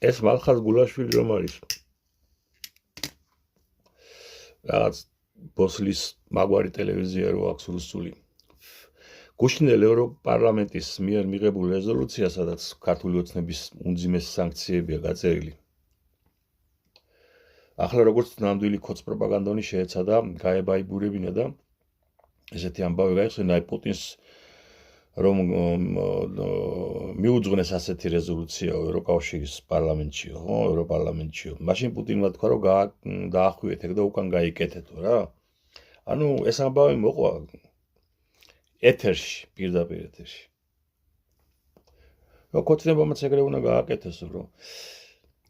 ეს მალხაზ გულაშვილი რომ არის რაღაც ბოსლის მაგვარი ტელევიზია რო აქვს რუსული გუშინდელ ევროპარლამენტის მიერ მიღებულ რეზოლუცია, სადაც ქართული ოცნების უმძიმესი სანქციებია გაწერილი. ახლა როგორც ნამდვილი ქოც პროპაგანდონი შეეცადა გაებაიბურებინა და ესეთი ამბავი გაიხსნა აი პუტინს რომ მიუძღვნეს ასეთი რეზოლუცია ევროკავშირის პარლამენტშიო, ხო, ევროპარლამენტშიო. მაშინ პუტინმა თქვა რომ დაახვიეთ ეგ და უკან გაიკეთეთო რა. ანუ ეს ამბავი მოყვა ეთერში, პირდაპირ ეთერში. რომ ქოცნებამაც ეგრე უნდა გააკეთოს, რომ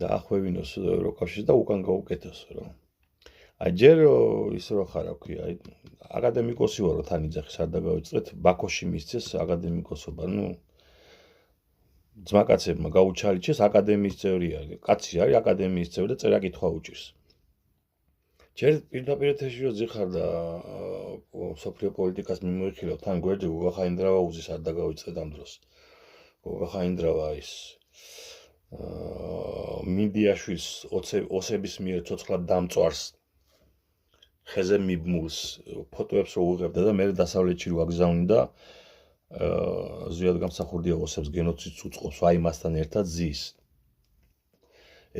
დაახვევინოს ევროკავშირს და უკან გაუკეთოს, რომ აი ჯერ ის რო ხარ, რა ქვია, აი აკადემიკოსი ვარო თან იძახის არ დაგავიწყეთ, ბაქოში მისცეს აკადემიკოსობა, ну ძმაკაცებმა გაუჩალიჩეს აკადემიის წევრი არის, კაცი არის აკადემიის წევრი და წერა-კითხვა უჭირს. ჯერ პირდაპირ ეთერში რო ძიხარ და სოფლიო პოლიტიკას მიმოიხილავ თან გვერდზე გოგა ხაინდრავაუძის არ დაგავიწყეთ ამ დროს. გოგა ხაინდრავა ის მინდიაშვილს ოსების მიერ ცოცხლად დამწვარს ხეზე მიბმულს ფოტოებს რო უღებდა და მე დასავლეთში რო აგზავნიდა ზვიად გამსახურდია ოსებს გენოციდს უწყობს აი მასთან ერთად ზის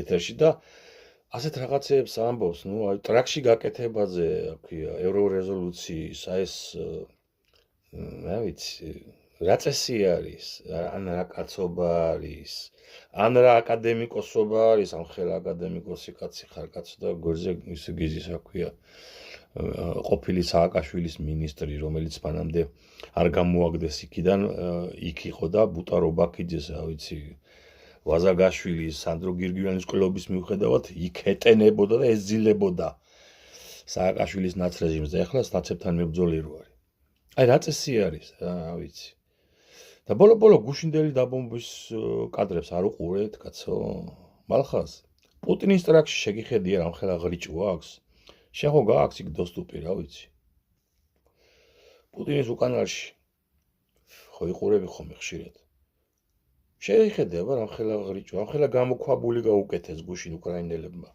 ეთერში და ასეთ რაღაცებს ამბობს, ну, აი ტრაქში გაკეთებაზე, რა ქვია, ევრორეზოლუციის, აი ეს რა ვიცი, რა წესი არის, ან რა კაცობა არის, ან რა აკადემიკოსობა არის, ან ხელა აკადემიკოსი კაცი ხარ კაცო და გვერდზე ისე გიზის, რა ქვია, ყოფილი სააკაშვილის მინისტრი, რომელიც მანამდე არ გამოაგდეს იქიდან, იქ იყო და ბუტარო ბაქიძეს, რა ვიცი, ვაზაგაშვილის, სანდრო გირგივანის ყლობის მიუხედავად იქ ეტენებოდა და ეძილებოდა სააკაშვილის ნაცრეჟიმს და ეხლა ნაცებთან მებრძოლი რო არის. აი რა წესი არის, რა ვიცი. და ბოლო-ბოლო გუშინდელი დაბომბვის კადრებს არ უყურეთ, კაცო? მალხაზ, პუტინის ტრაქში შეგიხედია რა ხელა ღრიჭო აქვს? შენ ხო გააქვს იქ დოსტუპი, რა ვიცი. პუტინის უკანალში ხო იყურები ხომ ხშირად. შეიხედება რა ხელა ღრიჭო, რა ხელა გამოქვაბული გაუკეთეს გუშინ უკრაინელებმა.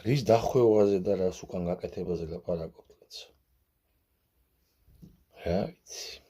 რის დახვევაზე და რას უკან გაკეთებაზე ლაპარაკობთ, კაცო? რა ვიცი.